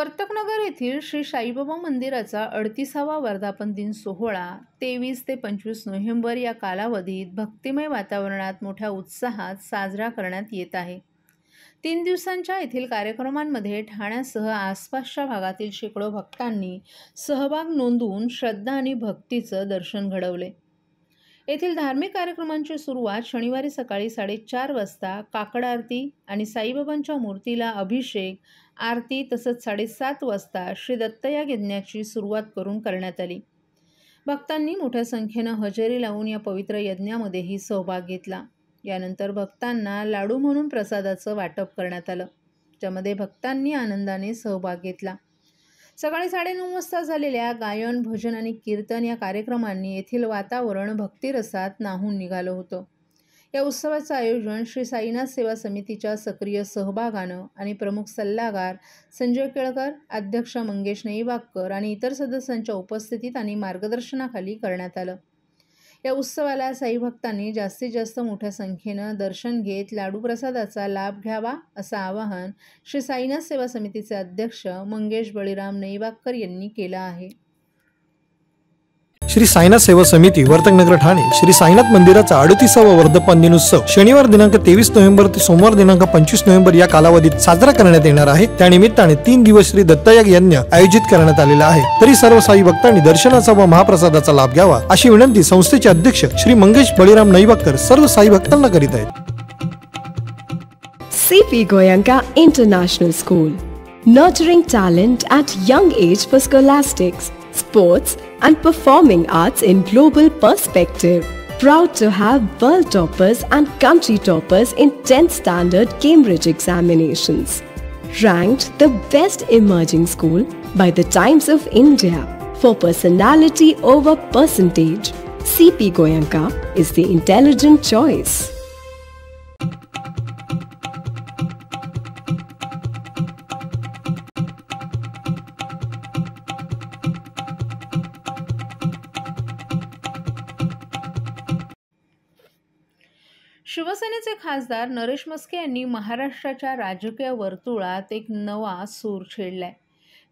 वर्तकनगर येथील श्री साईबाबा मंदिराचा 38वा वर्धापन दिन सोहळा 23 ते 25 नोव्हेंबर या कालावधीत भक्तिमय वातावरणात मोठ्या उत्साहात साजरा करण्यात येत आहे। 3 दिवसांच्या येथील कार्यक्रमांमध्ये ठाण्यासह आसपासच्या भागातील शेकडो भक्तांनी सहभाग नोंदवून श्रद्धा आणि भक्तीचं दर्शन घडवले। येथील धार्मिक कार्यक्रमांची सुरुवात शनिवारी सकाळी 4:30 वाजता काकड आरती आणि साईबाबांच्या मूर्तीला अभिषेक आरती तसंच 7:30 वाजता श्री दत्तयाग यज्ञाची सुरुवात करून करण्यात आली। भक्तांनी मोठ्या संख्येनं हजेरी लावून या पवित्र यज्ञामध्येही सहभाग घेतला। यानंतर भक्तांना लाडू म्हणून प्रसादाचं वाटप करण्यात आलं, ज्यामध्ये भक्तांनी आनंदाने सहभाग घेतला। सकाळी 9:30 वाजता झालेल्या गायन, भजन आणि कीर्तन या कार्यक्रमांनी येथील वातावरण भक्तिरसात न्हाऊन निघालं होतं। या उत्सवाचं आयोजन श्री साईनाथ सेवा समितीच्या सक्रिय सहभागानं आणि प्रमुख सल्लागार संजय केळकर, अध्यक्ष मंगेश नईबागकर आणि इतर सदस्यांच्या उपस्थितीत आणि मार्गदर्शनाखाली करण्यात आलं। या उत्सवाला साई भक्तांनी जास्तीत जास्त मोठ्या संख्येनं दर्शन घेत लाडू प्रसादाचा लाभ घ्यावा असं आवाहन श्री साईनाथ सेवा समितीचे अध्यक्ष मंगेश बळीराम नईबागकर यांनी केलं आहे। श्री साईनाथ सेवा समिती वर्तकनगर ठाणे श्री साईनाथ मंदिराचा 38वा वर्धापन दिन उत्सव शनिवार दिनांक 23 नोव्हेंबर ते सोमवार दिनांक 25 नोव्हेंबर या कालावधीत साजरा करण्यात येणार आहे। त्यानिमित्ताने 3 दिवस श्री दत्तयाग यज्ञ आयोजित करण्यात आलेला आहे। तरी सर्व साई भक्तांनी दर्शनाचा व महाप्रसादाचा लाभ घ्यावा अशी विनंती संस्थेचे अध्यक्ष श्री मंगेश बळीराम नईबागकर सर्व साई भक्तांना करीत आहेत। CP Goenka International School, nurturing talent at young age for scholastics, sports and performing arts in global perspective. Proud to have world toppers and country toppers in 10th standard Cambridge examinations. Ranked the best emerging school by the Times of India for personality over percentage. CP Goenka is the intelligent choice. शिवसेनेचे खासदार नरेश म्हस्के यांनी महाराष्ट्राच्या राजकीय वर्तुळात एक नवा सूर छेडलाय।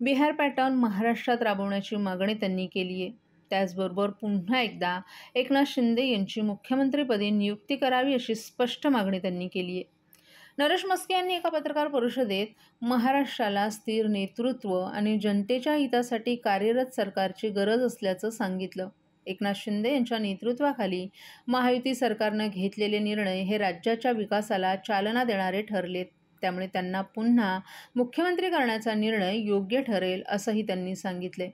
Bihar pattern महाराष्ट्रात राबवण्याची मागणी त्यांनी केली आहे। त्याचबरोबर पुन्हा एकदा एकनाथ शिंदे यांची मुख्यमंत्रीपदी नियुक्ती करावी अशी स्पष्ट मागणी त्यांनी केली आहे। नरेश म्हस्के यांनी एका पत्रकार परिषदेत महाराष्ट्राला स्थिर नेतृत्व आणि जनतेच्या हितासाठी कार्यरत सरकारची गरज असल्याचं सांगितलं। एकनाथ शिंदे यांच्या नेतृत्वाखाली महायुती सरकारनं घेतलेले निर्णय हे राज्याच्या विकासाला चालना देणारे ठरलेत, त्यामुळे त्यांना पुन्हा मुख्यमंत्री करण्याचा निर्णय योग्य ठरेल असंही त्यांनी सांगितले।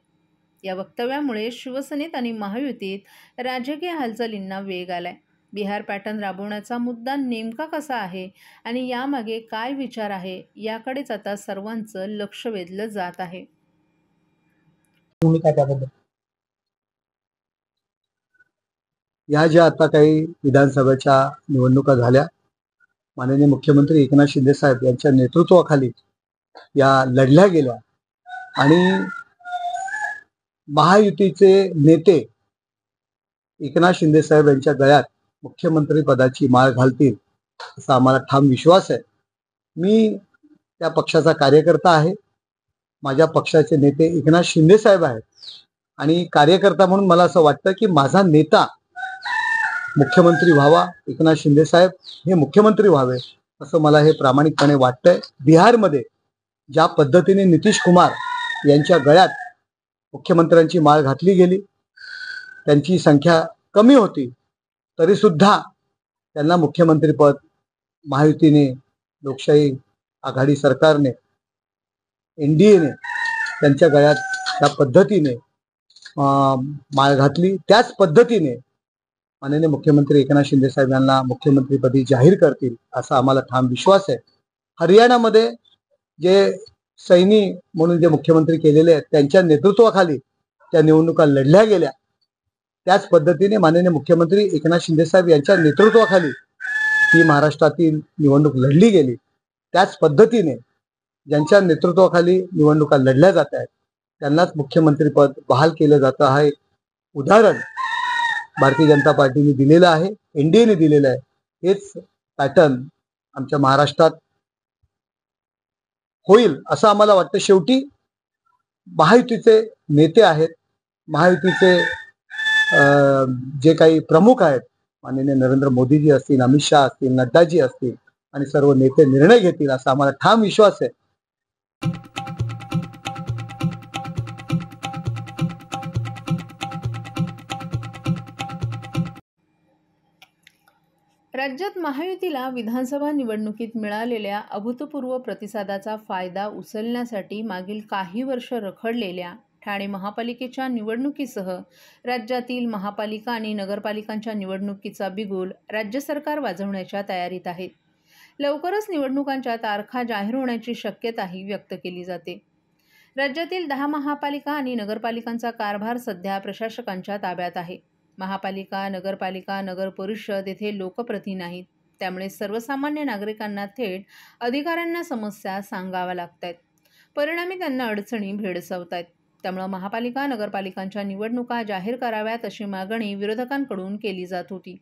या वक्तव्यामुळे शिवसेनेत आणि महायुतीत राजकीय हालचालींना वेग आलाय। बिहार पॅटर्न राबवण्याचा मुद्दा नेमका कसा आहे आणि यामागे काय विचार आहे याकडेच आता सर्वांचं लक्ष वेधलं जात आहे। या ज्या आता काही विधानसभेच्या निवडणुका झाल्या, माननीय मुख्यमंत्री एकनाथ शिंदे साहेब यांच्या नेतृत्वाखाली या लढल्या गेल्या आणि महायुतीचे नेते एकनाथ शिंदे साहेब यांच्या गळ्यात मुख्यमंत्री पदाची माळ घालतील असा आम्हाला ठाम विश्वास आहे। मी त्या पक्षाचा कार्यकर्ता आहे। माझ्या पक्षाचे नेते एकनाथ शिंदे साहेब आहेत आणि कार्यकर्ता म्हणून मला असं वाटतं की माझा नेता मुख्यमंत्री व्हावा, एकनाथ शिंदे साहेब हे मुख्यमंत्री व्हावे असं मला हे प्रामाणिकपणे वाटतंय। बिहारमध्ये ज्या पद्धतीने नितीश कुमार यांच्या गळ्यात मुख्यमंत्र्यांची माळ घातली गेली, त्यांची संख्या कमी होती तरी सुद्धा त्यांना मुख्यमंत्रीपद महायुतीने, लोकशाही आघाडी सरकारने, एनडीएने त्यांच्या गळ्यात त्या पद्धतीने माळ घातली। त्याच पद्धतीने माननीय मुख्यमंत्री एकनाथ शिंदे साहेब यांना मुख्यमंत्रीपदी जाहीर करतील असा आम्हाला ठाम विश्वास आहे। हरियाणामध्ये जे सैनी म्हणून जे मुख्यमंत्री केलेले आहेत त्यांच्या नेतृत्वाखाली त्या निवडणुका लढल्या गेल्या, त्याच पद्धतीने माननीय मुख्यमंत्री एकनाथ शिंदे साहेब यांच्या नेतृत्वाखाली ही महाराष्ट्रातील निवडणूक लढली गेली। त्याच पद्धतीने ज्यांच्या नेतृत्वाखाली निवडणुका लढल्या जात आहेत त्यांनाच मुख्यमंत्रीपद बहाल केलं जातं आहे। उदाहरण भारतीय जनता पार्टीने दिलेलं आहे, एनडीएने दिलेलं आहे। हेच पॅटर्न आमच्या महाराष्ट्रात होईल असं आम्हाला वाटतं। शेवटी महायुतीचे नेते आहेत, महायुतीचे जे काही प्रमुख आहेत, माननीय नरेंद्र मोदीजी असतील, अमित शहा असतील, नड्डाजी असतील आणि सर्व नेते निर्णय घेतील असा आम्हाला ठाम विश्वास आहे. राज्यात महायुतीला विधानसभा निवडणुकीत मिळालेल्या अभूतपूर्व प्रतिसादाचा फायदा उचलण्यासाठी मागील काही वर्ष रखडलेल्या ठाणे महापालिकेच्या निवडणुकीसह राज्यातील महापालिका आणि नगरपालिकांच्या निवडणुकीचा बिगुल राज्य सरकार वाजवण्याच्या तयारीत आहे. लवकरच निवडणुकांच्या तारखा जाहीर होण्याची शक्यताही व्यक्त केली जाते. राज्यातील 10 महापालिका आणि नगरपालिकांचा कारभार सध्या प्रशासकांच्या ताब्यात आहे. महापालिका, नगरपालिका, नगर परिषद येथे लोकप्रतिनिधी नाहीत. त्यामुळे सर्वसामान्य नागरिकांना थेट अधिकाऱ्यांना समस्या सांगाव्या लागतात. परिणामी त्यांना अडचणी भेडसावतात. त्यामुळे महापालिका, नगरपालिकांच्या निवडणुका जाहीर कराव्यात अशी मागणी विरोधकांकडून केली जात होती.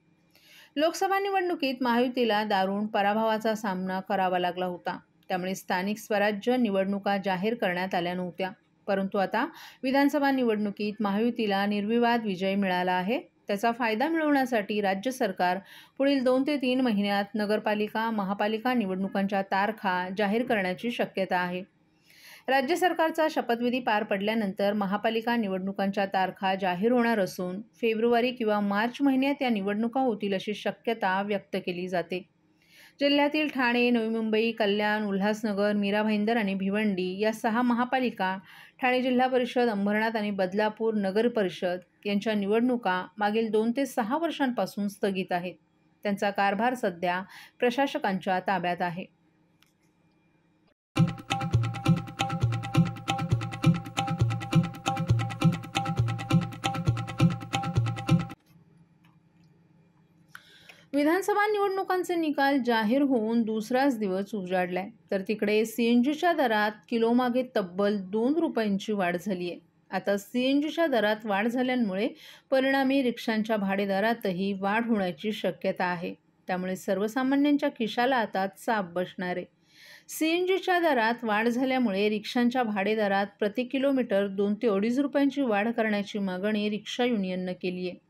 लोकसभा निवडणुकीत महायुतीला दारुण पराभवाचा सामना करावा लागला होता. त्यामुळे स्थानिक स्वराज्य निवडणुका जाहीर करण्यात आल्या नव्हत्या. परंतु आता विधानसभा निवडणुकीत महायुतीला निर्विवाद विजय मिळाला आहे. त्याचा फायदा मिळवण्यासाठी राज्य सरकार पुढील 2 ते 3 महिन्यात नगरपालिका, महापालिका निवडणुकांच्या तारखा जाहीर करण्याची शक्यता आहे. राज्य सरकारचा शपथविधी पार पडल्यानंतर महापालिका निवडणुकांच्या तारखा जाहीर होणार असून फेब्रुवारी किंवा मार्च महिन्यात या निवडणुका होतील अशी शक्यता व्यक्त केली जाते. जिल्ह्यातील ठाणे, नवी मुंबई, कल्याण, उल्हासनगर, मीरा भाईंदर आणि भिवंडी या 6 महापालिका, ठाणे जिल्हा परिषद, अंबरनाथ आणि बदलापूर नगर परिषद यांच्या निवडणुका मागील 2 ते 6 वर्षांपासून स्थगित आहेत. त्यांचा कारभार सध्या प्रशासकांच्या ताब्यात आहे. विधानसभा निवडणुकांचे निकाल जाहीर होऊन दुसराच दिवस उजाडलाय, तर तिकडे सीएनजीच्या दरात किलोमागे तब्बल 2 रुपयांची वाढ झाली आहे. आता सीएनजीच्या दरात वाढ झाल्यामुळे परिणामी रिक्षांच्या भाडेदरातही वाढ होण्याची शक्यता आहे. त्यामुळे सर्वसामान्यांच्या खिशाला आता चाप बसणार आहे. सीएनजीच्या दरात वाढ झाल्यामुळे रिक्षांच्या भाडेदरात प्रति किलोमीटर 2 ते 2.5 रुपयांची वाढ करण्याची मागणी रिक्षा युनियननं केली आहे.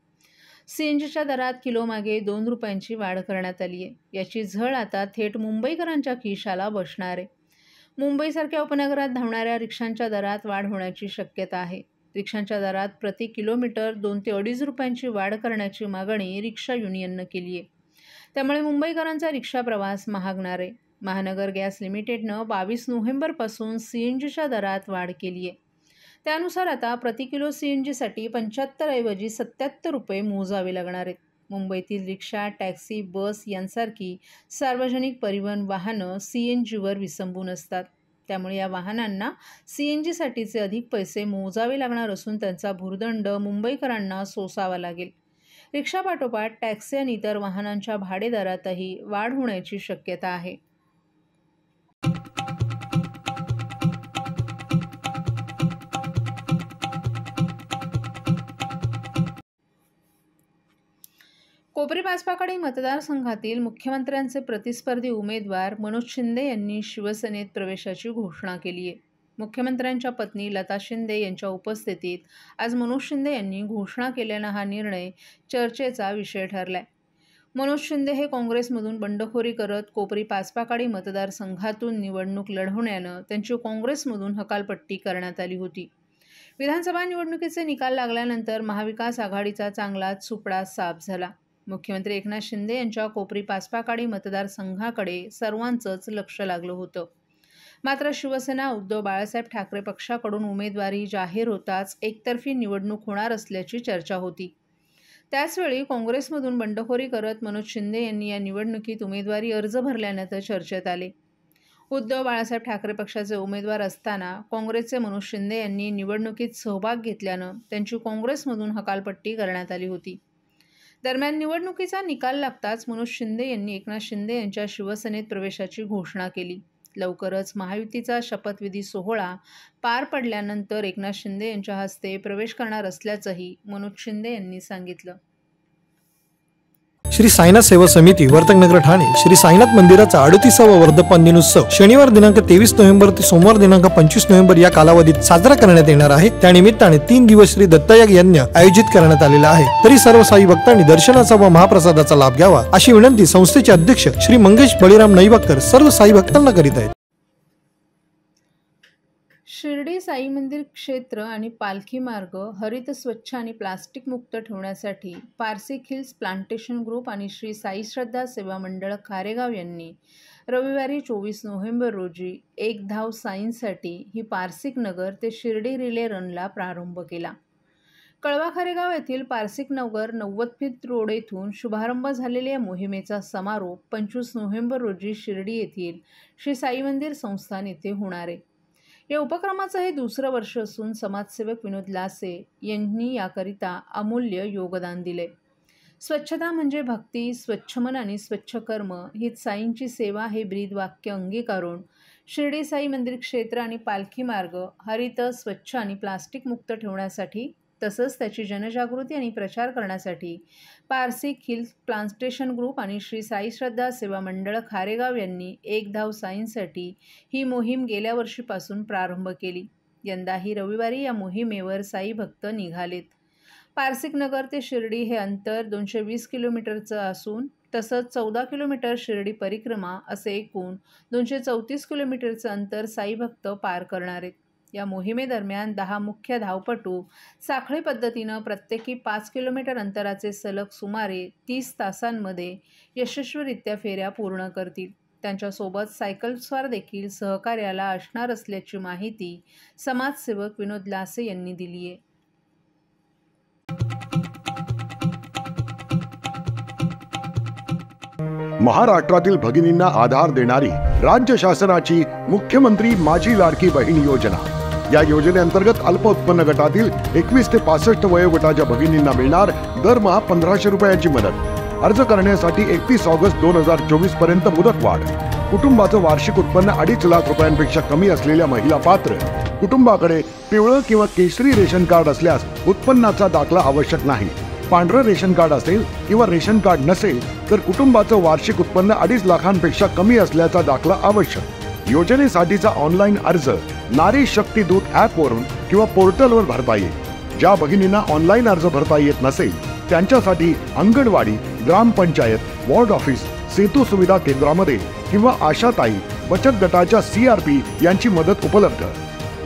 सीएनजीच्या दरात किलोमागे 2 रुपयांची वाढ करण्यात आली आहे. याची झळ आता थेट मुंबईकरांच्या खिशाला बसणार आहे. मुंबईसारख्या उपनगरात धावणाऱ्या रिक्षांच्या दरात वाढ होण्याची शक्यता आहे. रिक्षांच्या दरात प्रति किलोमीटर 2 ते 2.5 रुपयांची वाढ करण्याची मागणी रिक्षा युनियननं केली आहे. त्यामुळे मुंबईकरांचा रिक्षा प्रवास महागणार आहे. महानगर गॅस लिमिटेडनं 22 नोव्हेंबरपासून सीएनजीच्या दरात वाढ केली आहे. त्यानुसार आता प्रति किलो सीएनजीसाठी 75 ऐवजी 77 रुपये मोजावे लागणार आहेत. मुंबईतील रिक्षा, टॅक्सी, बस यांसारखी सार्वजनिक परिवहन वाहनं सीएनजीवर विसंबून असतात. त्यामुळे या वाहनांना सीएनजीसाठीचे अधिक पैसे मोजावे लागणार असून त्यांचा भुर्दंड मुंबईकरांना सोसावा लागेल. रिक्षापाठोपाठ टॅक्सी आणि इतर वाहनांच्या भाडेदरातही वाढ होण्याची शक्यता आहे. कोपरी पाचपाकडी मतदारसंघातील मुख्यमंत्र्यांचे प्रतिस्पर्धी उमेदवार मनोज शिंदे यांनी शिवसेनेत प्रवेशाची घोषणा केली आहे. मुख्यमंत्र्यांच्या पत्नी लता शिंदे यांच्या उपस्थितीत आज मनोज शिंदे यांनी घोषणा केल्यानं हा निर्णय चर्चेचा विषय ठरलाय. मनोज शिंदे हे काँग्रेसमधून बंडखोरी करत कोपरी पाचपाकडी मतदारसंघातून निवडणूक लढवण्यानं त्यांची काँग्रेसमधून हकालपट्टी करण्यात आली होती. विधानसभा निवडणुकीचे निकाल लागल्यानंतर महाविकास आघाडीचा चांगलाच सुपडा साफ झाला. मुख्यमंत्री एकनाथ शिंदे यांच्या कोपरी पाचपाकडी मतदारसंघाकडे सर्वांचंच लक्ष लागलं होतं. मात्र शिवसेना उद्धव बाळासाहेब ठाकरे पक्षाकडून उमेदवारी जाहीर होताच एकतर्फी निवडणूक होणार असल्याची चर्चा होती. त्याचवेळी काँग्रेसमधून बंडखोरी करत मनोज शिंदे यांनी या निवडणुकीत उमेदवारी अर्ज भरल्यानं ते चर्चेत आले. उद्धव बाळासाहेब ठाकरे पक्षाचे उमेदवार असताना काँग्रेसचे मनोज शिंदे यांनी निवडणुकीत सहभाग घेतल्यानं त्यांची काँग्रेसमधून हकालपट्टी करण्यात आली होती. दरम्यान निवडणुकीचा निकाल लागताच मनोज शिंदे यांनी एकनाथ शिंदे यांच्या शिवसेनेत प्रवेशाची घोषणा केली. लवकरच महायुतीचा शपथविधी सोहळा पार पडल्यानंतर एकनाथ शिंदे यांच्या हस्ते प्रवेश करणार असल्याचंही मनोज शिंदे यांनी सांगितलं. श्री साईनाथ सेवा समिती वर्तकनगर ठाणे श्री साईनाथ मंदिराचा 38वा वर्धापन दिनोत्सव शनिवार दिनांक 23 नोव्हेंबर ते सोमवार दिनांक 25 नोव्हेंबर या कालावधीत साजरा करण्यात येणार आहे। त्यानिमित्ताने 3 दिवस श्री दत्तयाग यज्ञ आयोजित करण्यात आलेला आहे। तरी सर्व साई भक्तांनी दर्शनाचा व महाप्रसादाचा लाभ घ्यावा अशी विनंती संस्थेचे अध्यक्ष श्री मंगेश बळीराम नईबाकर सर्व साई भक्तांना करीत आहेत। शिर्डी साई मंदिर क्षेत्र आणि पालखी मार्ग हरित स्वच्छ आणि प्लास्टिक मुक्त ठेवण्यासाठी पारसिक हिल्स प्लांटेशन ग्रुप आणि श्री साई श्रद्धा सेवा मंडळ खारेगाव यांनी रविवारी 24 नोव्हेंबर रोजी एक धाव साईंसाठी ही पारसिक नगर ते शिर्डी रिले रनला प्रारंभ केला। कळवा खारेगाव येथील पारसिक नगर 90 फीट रोड येथून शुभारंभ झालेल्या या मोहिमेचा समारोप 25 नोव्हेंबर रोजी शिर्डी येथील श्री साई मंदिर संस्थान येथे होणार आहे। या उपक्रमाचं हे दुसरं वर्ष असून समाजसेवक विनोद लासे यांनी याकरिता अमूल्य योगदान दिले। स्वच्छता म्हणजे भक्ती, स्वच्छ मन आणि स्वच्छ कर्म हीच साईंची सेवा हे ब्रीद वाक्य अंगीकारून शिर्डी साई मंदिर क्षेत्र आणि पालखी मार्ग हरित, स्वच्छ आणि प्लास्टिक मुक्त ठेवण्यासाठी तसंच त्याची जनजागृती आणि प्रचार करण्यासाठी पारसिक हिल्स प्लांटेशन ग्रुप आणि श्री साई श्रद्धा सेवा मंडळ खारेगाव यांनी एक धाव साईंसाठी ही मोहीम गेल्या वर्षीपासून प्रारंभ केली। यंदाही रविवारी या मोहिमेवर साई भक्त निघालेत। पारसिक नगर ते शिर्डी हे अंतर 220 किलोमीटरचं असून तसंच 14 किलोमीटर शिर्डी परिक्रमा असे एकूण 234 किलोमीटरचं अंतर साई भक्त पार करणार आहेत। या मोहिमेदरम्यान 10 मुख्य धावपटू साखळी पद्धतीनं प्रत्येकी 5 किलोमीटर अंतराचे सलग सुमारे 30 तासांमध्ये यशस्वीरित्या फेऱ्या पूर्ण करतील। त्यांच्यासोबत सायकलस्वार देखील सहकार्याला असणार असल्याची माहिती समाजसेवक विनोद लासे यांनी दिली आहे। महाराष्ट्रातील भगिनींना आधार देणारी राज्य शासनाची मुख्यमंत्री माझी लाडकी बहीण योजना। या योजनेअंतर्गत अल्प उत्पन्न गटातील 21 ते 65 वयोगटाच्या भगिनींना मिळणार दरमहा 1500 रुपयांची मदत। अर्ज करण्यासाठी 31 ऑगस्ट 2024 पर्यंत मुदतवाढ। कुटुंबाचं वार्षिक उत्पन्न 2.5 लाख रुपयांपेक्षा कमी असलेल्या महिला पात्र। कुटुंबाकडे पिवळं किंवा केशरी रेशन कार्ड असल्यास उत्पन्नाचा दाखला आवश्यक नाही। पांढरं रेशन कार्ड असेल किंवा रेशन कार्ड नसेल तर कुटुंबाचं वार्षिक उत्पन्न 2.5 लाखांपेक्षा कमी असल्याचा दाखला आवश्यक। योजनेसाठीचा ऑनलाईन अर्ज नारी शक्ती दूत ॲपवरून किंवा पोर्टलवर भरता येईल। ज्या भगिनींना ऑनलाईन अर्ज भरता येत नसेल त्यांच्यासाठी अंगणवाडी, ग्रामपंचायत, वॉर्ड ऑफिस, सेतू सुविधा केंद्रामध्ये किंवा आशाताई बचत गटाच्या CRP यांची मदत उपलब्ध।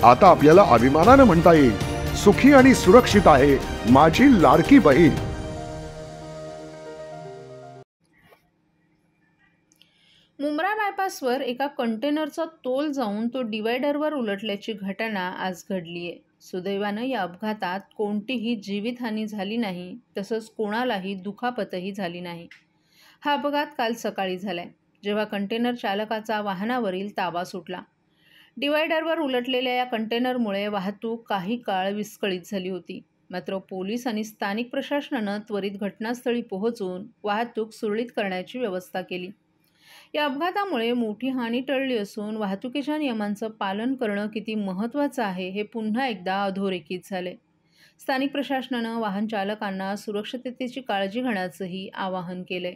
आता आपल्याला अभिमानाने म्हणता येईल, सुखी आणि सुरक्षित आहे माझी लाडकी बहीण। मुंब्रा बायपासवर एका कंटेनरचा तोल जाऊन तो डिवायडरवर उलटल्याची घटना आज घडली आहे। सुदैवानं या अपघातात कोणतीही जीवितहानी झाली नाही, तसंच कोणालाही दुखापतही झाली नाही। हा अपघात काल सकाळी झालाय, जेव्हा कंटेनर चालकाचा वाहनावरील ताबा सुटला। डिवायडरवर उलटलेल्या या कंटेनरमुळे वाहतूक काही काळ विस्कळीत झाली होती। मात्र पोलीस आणि स्थानिक प्रशासनानं त्वरित घटनास्थळी पोहोचून वाहतूक सुरळीत करण्याची व्यवस्था केली। या अपघातामुळे मोठी हानी टळली असून वाहतुकीच्या नियमांचं पालन करणं किती महत्त्वाचं आहे हे पुन्हा एकदा अधोरेखित झाले। स्थानिक प्रशासनानं वाहन चालकांना सुरक्षिततेची काळजी घेण्याचंही आवाहन केलंय।